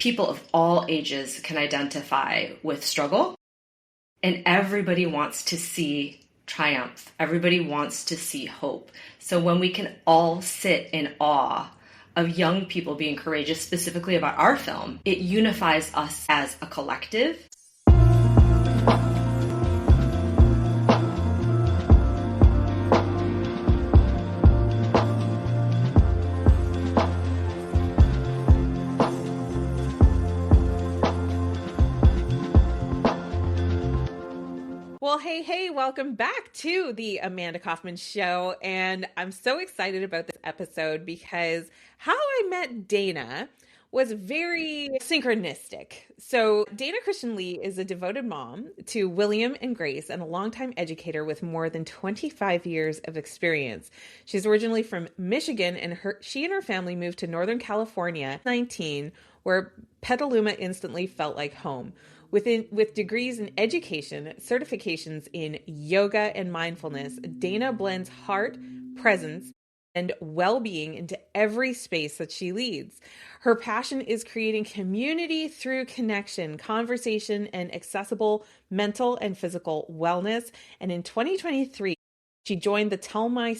people of all ages can identify with struggle, and everybody wants to see triumph. Everybody wants to see hope. So when we can all sit in awe of young people being courageous, specifically about our film, it unifies us as a collective. Well, hey, welcome back to the Amanda Kaufman Show. And I'm so excited about this episode because how I met Dana was very synchronistic. So Dana Christian Lee is a devoted mom to William and Grace and a longtime educator with more than 25 years of experience. She's originally from Michigan, and she and her family moved to Northern California at 19, where Petaluma instantly felt like home. With degrees in education, certifications in yoga and mindfulness, Dana blends heart, presence, and well-being into every space that she leads. Her passion is creating community through connection, conversation, and accessible mental and physical wellness. And in 2023, she joined Tell My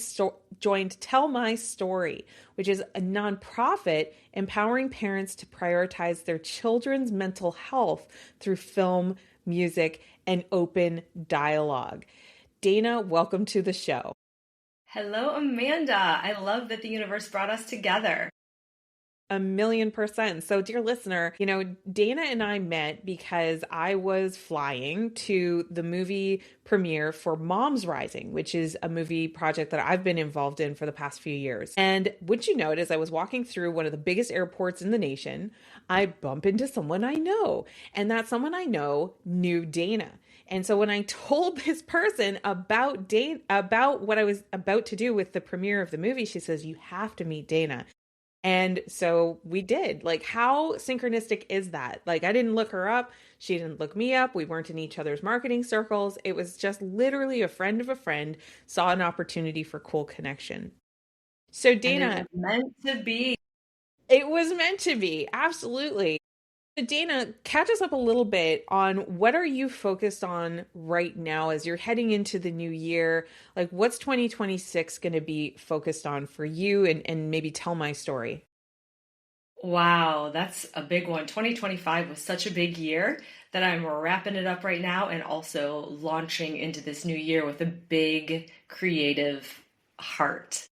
Story, which is a nonprofit empowering parents to prioritize their children's mental health through film, music, and open dialogue. Dana, welcome to the show. Hello, Amanda. I love that the universe brought us together. 1,000,000%. So, dear listener, Dana and I met because I was flying to the movie premiere for Moms Rising, which is a movie project that I've been involved in for the past few years. And would you notice, I was walking through one of the biggest airports in the nation, I bump into someone I know, and that someone I know knew Dana. And so when I told this person about what I was about to do with the premiere of the movie, she says, "You have to meet Dana." And so we did. Like, how synchronistic is that? Like, I didn't look her up. She didn't look me up. We weren't in each other's marketing circles. It was just literally a friend of a friend saw an opportunity for cool connection. So Dana, and it was meant to be. It was meant to be. Absolutely. So Dana, catch us up a little bit on what are you focused on right now as you're heading into the new year? Like, what's 2026 going to be focused on for you, and maybe tell my story? Wow, that's a big one. 2025 was such a big year that I'm wrapping it up right now and also launching into this new year with a big creative heart.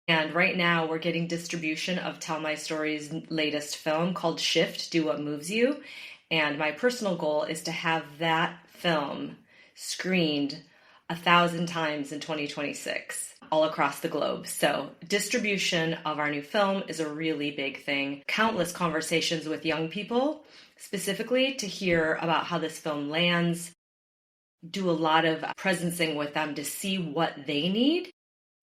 And right now we're getting distribution of Tell My Story's latest film called Shift, Do What Moves You. And my personal goal is to have that film screened 1,000 times in 2026 all across the globe. So distribution of our new film is a really big thing. Countless conversations with young people, specifically to hear about how this film lands, do a lot of presencing with them to see what they need,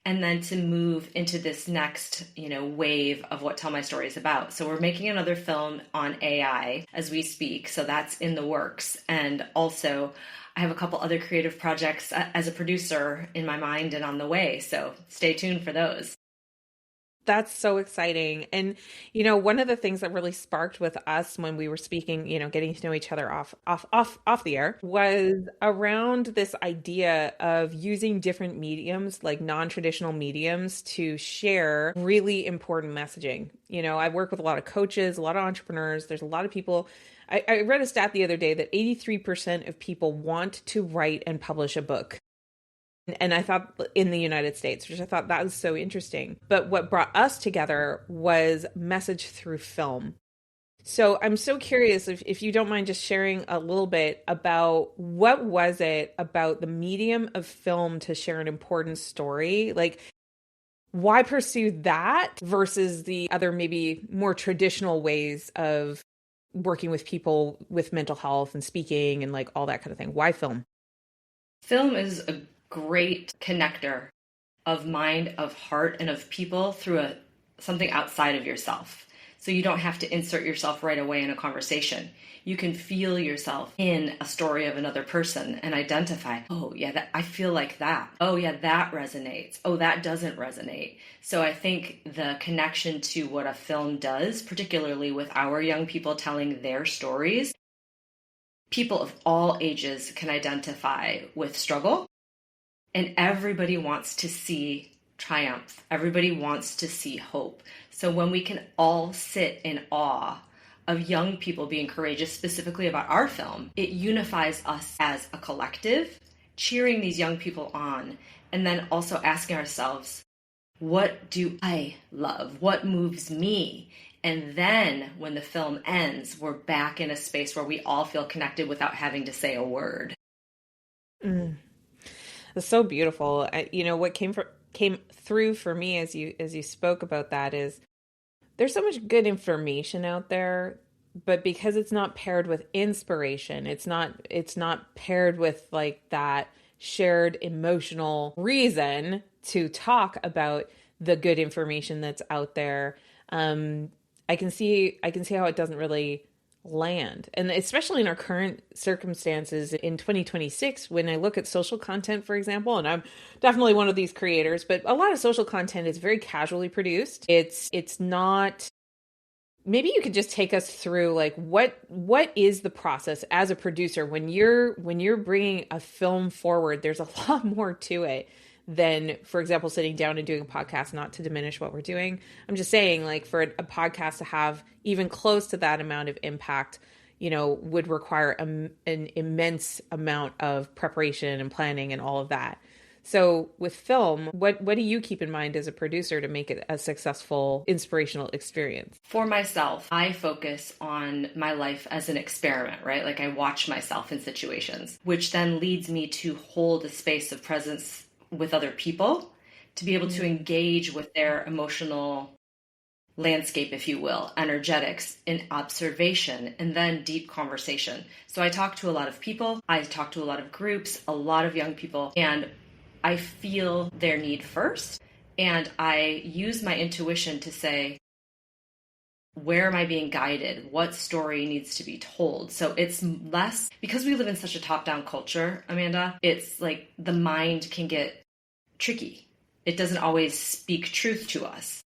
and then to move into this next, wave of what Tell My Story is about. So we're making another film on AI as we speak. So that's in the works. And also I have a couple other creative projects as a producer in my mind and on the way. So stay tuned for those. That's so exciting. And, one of the things that really sparked with us when we were speaking, getting to know each other off the air, was around this idea of using different mediums, like non-traditional mediums, to share really important messaging. I work with a lot of coaches, a lot of entrepreneurs. There's a lot of people. I read a stat the other day that 83% of people want to write and publish a book. And I thought, in the United States, which I thought that was so interesting. But what brought us together was message through film. So I'm so curious if you don't mind just sharing a little bit about what was it about the medium of film to share an important story? Like, why pursue that versus the other maybe more traditional ways of working with people with mental health and speaking and like all that kind of thing? Why film? Film is a great connector of mind, of heart, and of people through something outside of yourself. So you don't have to insert yourself right away in a conversation. You can feel yourself in a story of another person and identify, oh, yeah, I feel like that. Oh, yeah, that resonates. Oh, that doesn't resonate. So I think the connection to what a film does, particularly with our young people telling their stories, people of all ages can identify with struggle, and everybody wants to see triumph. Everybody wants to see hope. So when we can all sit in awe of young people being courageous, specifically about our film, it unifies us as a collective, cheering these young people on, and then also asking ourselves, what do I love? What moves me? And then when the film ends, we're back in a space where we all feel connected without having to say a word. Mm. It's so beautiful. What came through for me as you spoke about that is there's so much good information out there, but because it's not paired with inspiration, it's not paired with like that shared emotional reason to talk about the good information that's out there. I can see how it doesn't really land. And especially in our current circumstances in 2026, when I look at social content, for example, and I'm definitely one of these creators, but a lot of social content is very casually produced. It's not. Maybe you could just take us through like what is the process as a producer when you're bringing a film forward. There's a lot more to it than, for example, sitting down and doing a podcast, not to diminish what we're doing. I'm just saying, like, for a podcast to have even close to that amount of impact, would require an immense amount of preparation and planning and all of that. So with film, what do you keep in mind as a producer to make it a successful, inspirational experience? For myself, I focus on my life as an experiment, right? Like I watch myself in situations, which then leads me to hold a space of presence with other people, to be able to engage with their emotional landscape, if you will, energetics, in observation, and then deep conversation. So I talk to a lot of people, I talk to a lot of groups, a lot of young people, and I feel their need first. And I use my intuition to say, where am I being guided? What story needs to be told? So it's less, because we live in such a top-down culture, Amanda, it's like the mind can get tricky. It doesn't always speak truth to us.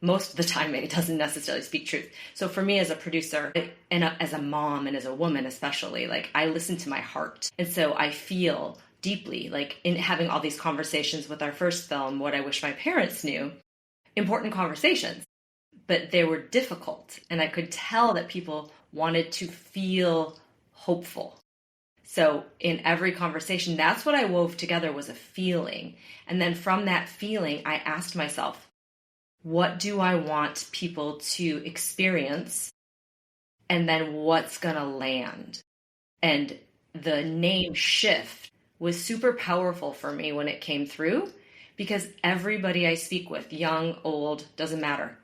Most of the time, it doesn't necessarily speak truth. So for me as a producer, and as a mom and as a woman especially, like I listen to my heart. And so I feel deeply, like in having all these conversations with our first film, What I Wish My Parents Knew, important conversations, but they were difficult. And I could tell that people wanted to feel hopeful. So in every conversation, that's what I wove together, was a feeling. And then from that feeling, I asked myself, what do I want people to experience? And then what's going to land? And the name Shift was super powerful for me when it came through, because everybody I speak with, young, old, doesn't matter.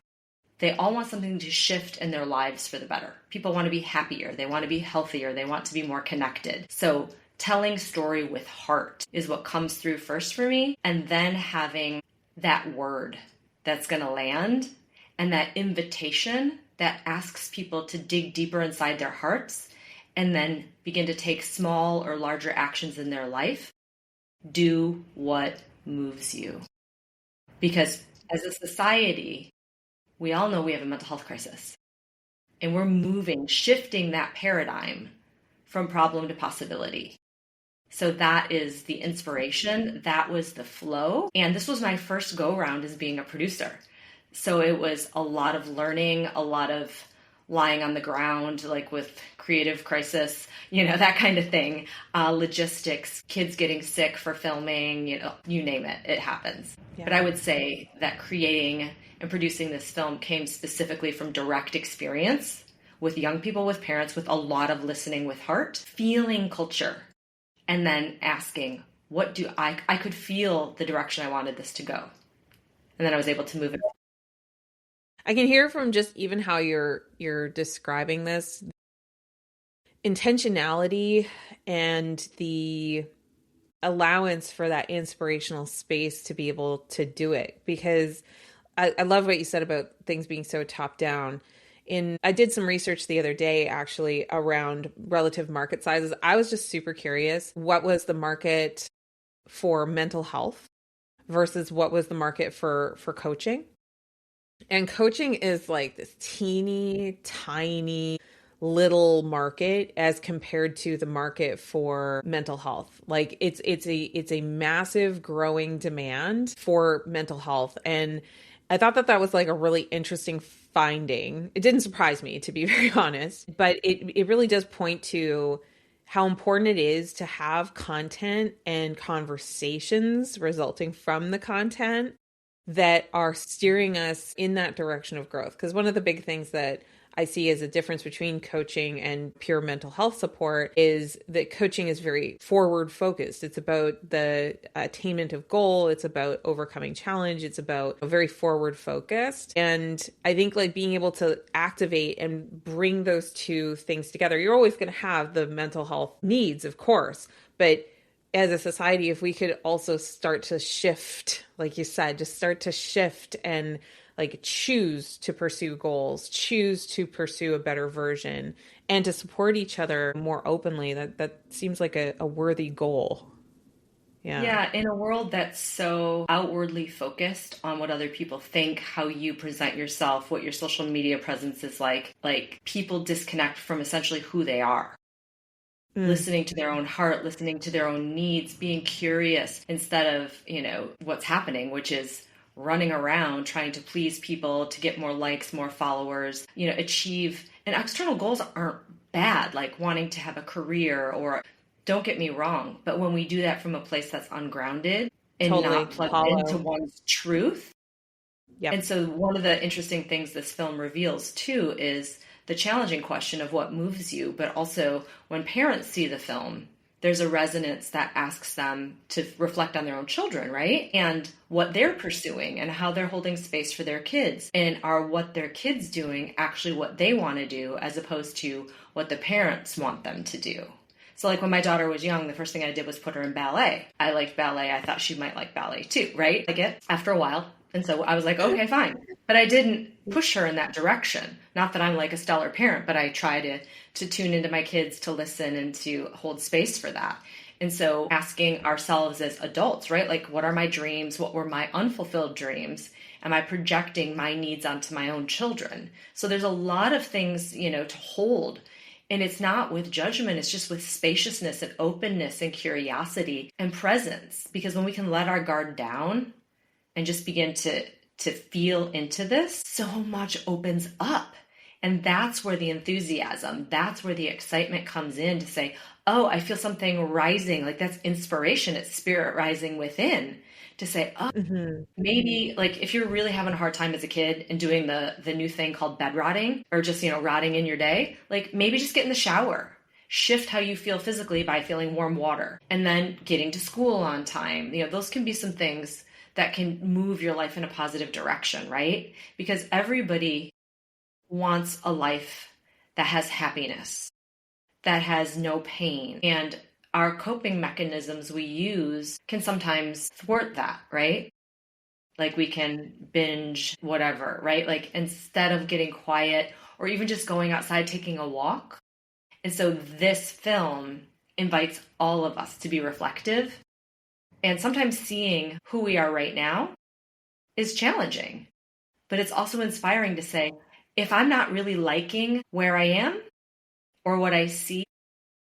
They all want something to shift in their lives for the better. People want to be happier. They want to be healthier. They want to be more connected. So telling story with heart is what comes through first for me. And then having that word that's going to land, and that invitation that asks people to dig deeper inside their hearts and then begin to take small or larger actions in their life. Do what moves you. Because as a society, we all know we have a mental health crisis, and we're shifting that paradigm from problem to possibility. So that is the inspiration. That was the flow. And this was my first go round as being a producer. So it was a lot of learning, a lot of lying on the ground, like with creative crisis, that kind of thing. Logistics, kids getting sick for filming, you name it, it happens. Yeah. But I would say that creating and producing this film came specifically from direct experience with young people, with parents, with a lot of listening with heart, feeling culture, and then asking, what do I could feel the direction I wanted this to go. And then I was able to move it. I can hear from just even how you're describing this, intentionality and the allowance for that inspirational space to be able to do it. Because I love what you said about things being so top down. I did some research the other day actually around relative market sizes. I was just super curious, what was the market for mental health versus what was the market for coaching? And coaching is like this teeny tiny little market as compared to the market for mental health. Like it's a massive growing demand for mental health. And I thought that that was like a really interesting finding. It didn't surprise me, to be very honest, but it really does point to how important it is to have content and conversations resulting from the content that are steering us in that direction of growth. Because one of the big things that I see as a difference between coaching and pure mental health support is that coaching is very forward focused. It's about the attainment of goal. It's about overcoming challenge. It's about very forward focused. And I think like being able to activate and bring those two things together, you're always going to have the mental health needs, of course, but as a society, if we could also start to shift, like you said, just start to shift and like choose to pursue goals, choose to pursue a better version, and to support each other more openly, that seems like a worthy goal. Yeah. Yeah, in a world that's so outwardly focused on what other people think, how you present yourself, what your social media presence is like people disconnect from essentially who they are. Mm. Listening to their own heart, listening to their own needs, being curious instead of, what's happening, which is running around trying to please people to get more likes, more followers, achieve. And external goals aren't bad, like wanting to have a career or don't get me wrong. But when we do that from a place that's ungrounded and not Totally. plugged into Hollow. one's truth. Yep. And so one of the interesting things this film reveals too is the challenging question of what moves you, but also when parents see the film, there's a resonance that asks them to reflect on their own children, right? And what they're pursuing and how they're holding space for their kids. And are what their kids doing actually what they want to do as opposed to what the parents want them to do? So like when my daughter was young, the first thing I did was put her in ballet. I liked ballet. I thought she might like ballet too, right? I get after a while. And so I was like, okay, fine. But I didn't push her in that direction. Not that I'm like a stellar parent, but I try to tune into my kids, to listen and to hold space for that. And so asking ourselves as adults, right? Like, what are my dreams? What were my unfulfilled dreams? Am I projecting my needs onto my own children? So there's a lot of things, to hold. And it's not with judgment, it's just with spaciousness and openness and curiosity and presence. Because when we can let our guard down and just begin to feel into this, so much opens up. And that's where the enthusiasm, that's where the excitement comes in to say, oh, I feel something rising. Like that's inspiration. It's spirit rising within to say, oh, Mm-hmm. maybe like if you're really having a hard time as a kid and doing the new thing called bed rotting or just, rotting in your day, like maybe just get in the shower. Shift how you feel physically by feeling warm water and then getting to school on time. Those can be some things that can move your life in a positive direction, right? Because everybody wants a life that has happiness, that has no pain. And our coping mechanisms we use can sometimes thwart that, right? Like we can binge whatever, right? Like instead of getting quiet or even just going outside, taking a walk. And so this film invites all of us to be reflective. And sometimes seeing who we are right now is challenging, but it's also inspiring to say, if I'm not really liking where I am or what I see,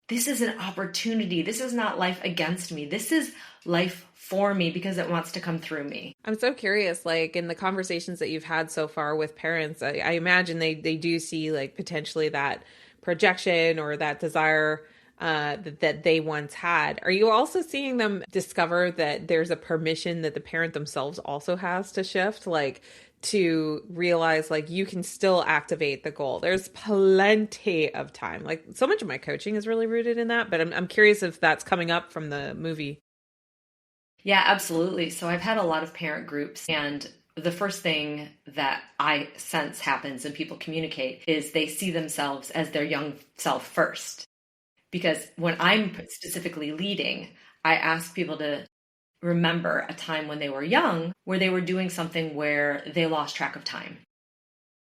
this is an opportunity. This is not life against me. This is life for me because it wants to come through me. I'm so curious, like in the conversations that you've had so far with parents, I imagine they do see like potentially that projection or that desire that they once had. Are you also seeing them discover that there's a permission that the parent themselves also has to shift, like to realize like you can still activate the goal? There's plenty of time. Like so much of my coaching is really rooted in that, but I'm curious if that's coming up from the movie. Yeah, absolutely. So I've had a lot of parent groups, and the first thing that I sense happens and people communicate is they see themselves as their young self first. Because when I'm specifically leading, I ask people to remember a time when they were young where they were doing something where they lost track of time.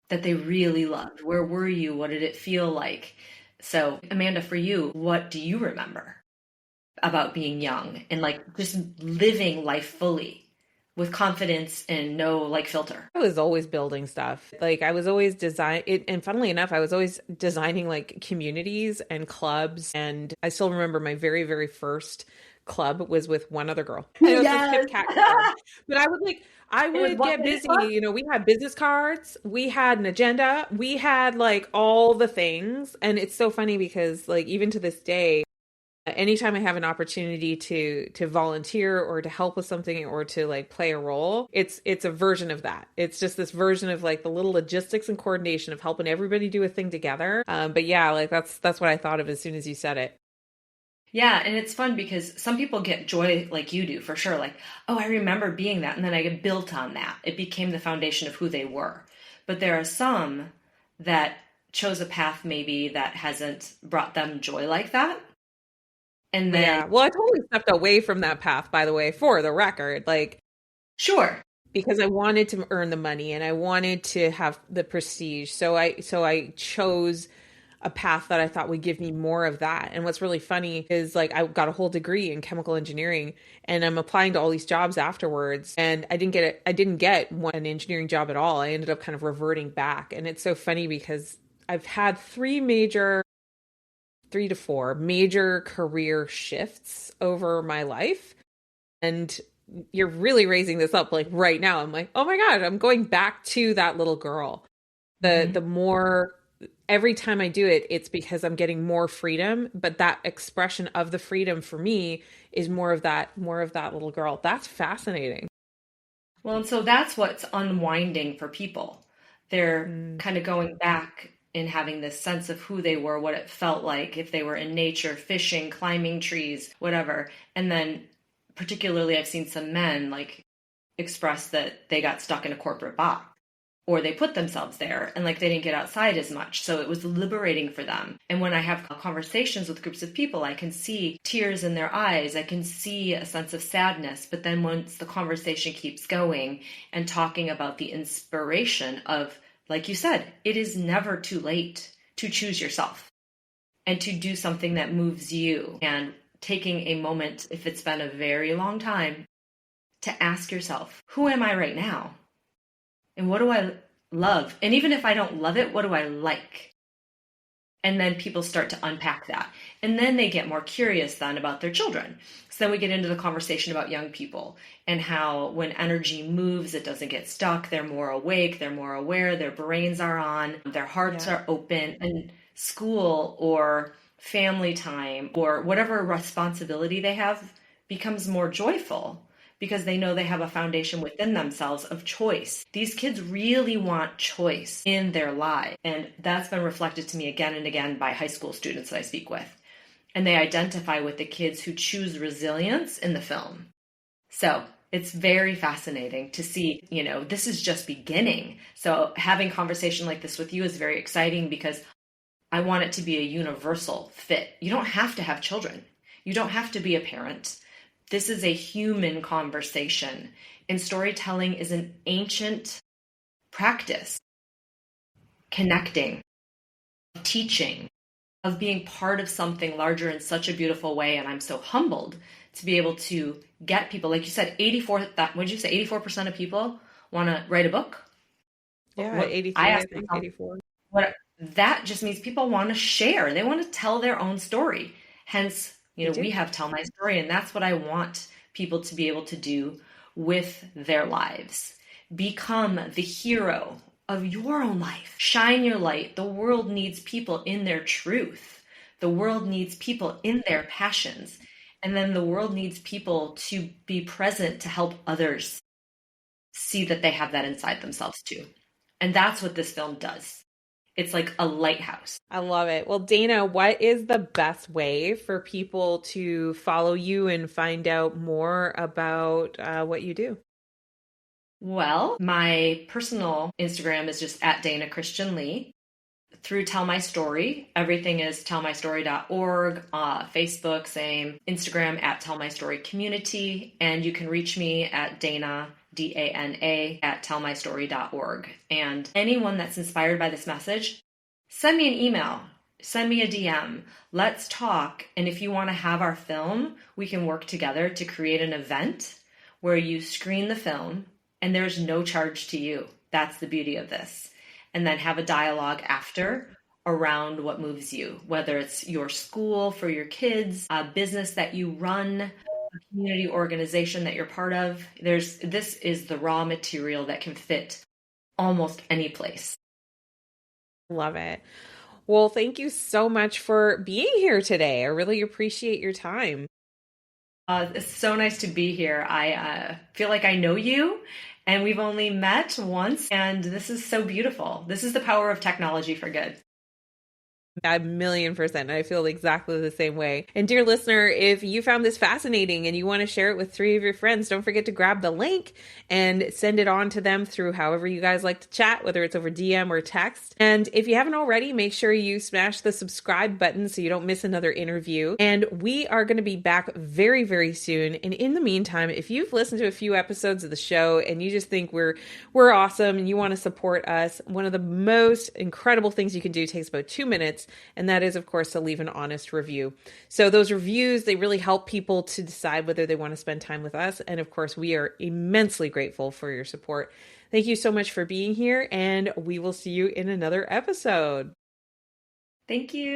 that they really loved? Where were you? What did it feel like? So, Amanda, for you, what do you remember about being young and like just living life fully with confidence and no like filter? I was always building stuff. Like I was always design it, and funnily enough, I was always designing like communities and clubs. And I still remember my very, very first club was with one other girl. And it was the Yes. Kit Kat club. But I It was would what get day busy. club? You know, we had business cards, we had an agenda, we had like all the things. And it's so funny because like even to this day, anytime I have an opportunity to volunteer or to help with something or to like play a role, it's a version of that. It's just this version of like the little logistics and coordination of helping everybody do a thing together. But yeah, like that's what I thought of as soon as you said it. Yeah, and it's fun because some people get joy like you do, for sure. Like, oh, I remember being that, and then I get built on that. It became the foundation of who they were. But there are some that chose a path maybe that hasn't brought them joy like that. And then, Yeah. Well, I totally stepped away from that path, by the way, for the record. Like sure, because I wanted to earn the money and I wanted to have the prestige. So I chose a path that I thought would give me more of that. And what's really funny is like I got a whole degree in chemical engineering and I'm applying to all these jobs afterwards and I didn't get an engineering job at all. I ended up kind of reverting back. And it's so funny because I've had three to four major career shifts over my life. And you're really raising this up like right now. I'm like, oh my God, I'm going back to that little girl. The hmm more every time I do it, it's because I'm getting more freedom, but that expression of the freedom for me is more of that little girl. That's fascinating. well, and so that's what's unwinding for people. They're Mm, kind of going back and having this sense of who they were, what it felt like if they were in nature, fishing, climbing trees, whatever. And then, particularly, I've seen some men like express that they got stuck in a corporate box or they put themselves there and like they didn't get outside as much. So it was liberating for them. And when I have conversations with groups of people, I can see tears in their eyes. I can see a sense of sadness. But then once the conversation keeps going and talking about the inspiration of, like you said, it is never too late to choose yourself and to do something that moves you, and taking a moment, if it's been a very long time, to ask yourself, who am I right now? And what do I love? And even if I don't love it, what do I like? And then people start to unpack that. And then they get more curious then about their children. So then we get into the conversation about young people and how when energy moves, it doesn't get stuck. They're more awake, they're more aware, their brains are on, their hearts yeah. are open. And school or family time or whatever responsibility they have becomes more joyful because they know they have a foundation within themselves of choice. These kids really want choice in their lives. And that's been reflected to me again and again by high school students that I speak with. And they identify with the kids who choose resilience in the film. So it's very fascinating to see, this is just beginning. So having conversation like this with you is very exciting because I want it to be a universal fit. You don't have to have children. You don't have to be a parent. This is a human conversation, and storytelling is an ancient practice, connecting, teaching, of being part of something larger in such a beautiful way. And I'm so humbled to be able to get people, like you said, 84% of people want to write a book? Yeah, What I 83, I asked think myself, 84. what that just means people want to share. They want to tell their own story. Hence, They we do. have Tell My Story, and that's what I want people to be able to do with their lives. Become the hero of your own life. Shine your light. The world needs people in their truth. The world needs people in their passions. And then the world needs people to be present to help others see that they have that inside themselves too. And that's what this film does. It's like a lighthouse. I love it. Well, Dana, what is the best way for people to follow you and find out more about what you do? Well, my personal Instagram is just at Dana Christian Lee. Through Tell My Story, everything is tellmystory.org, Facebook, same, Instagram at Tell My Story Community, and you can reach me at dana.com DANA at tellmystory.org. And anyone that's inspired by this message, send me an email, send me a DM. Let's talk. And if you want to have our film, we can work together to create an event where you screen the film and there's no charge to you. That's the beauty of this. And then have a dialogue after around what moves you, whether it's your school for your kids, a business that you run, a community organization that you're part of. This is the raw material that can fit almost any place. Love it. Well, thank you so much for being here today. I really appreciate your time. It's so nice to be here. I feel like I know you, and we've only met once, and this is so beautiful. This is the power of technology for good. A million percent. I feel exactly the same way. And dear listener, if you found this fascinating and you want to share it with 3 of your friends, don't forget to grab the link and send it on to them through however you guys like to chat, whether it's over DM or text. And if you haven't already, make sure you smash the subscribe button so you don't miss another interview. And we are going to be back very, very soon. And in the meantime, if you've listened to a few episodes of the show and you just think we're awesome and you want to support us, one of the most incredible things you can do takes about 2 minutes. And that is, of course, to leave an honest review. So those reviews, they really help people to decide whether they want to spend time with us. And of course, we are immensely grateful for your support. Thank you so much for being here, and we will see you in another episode. Thank you.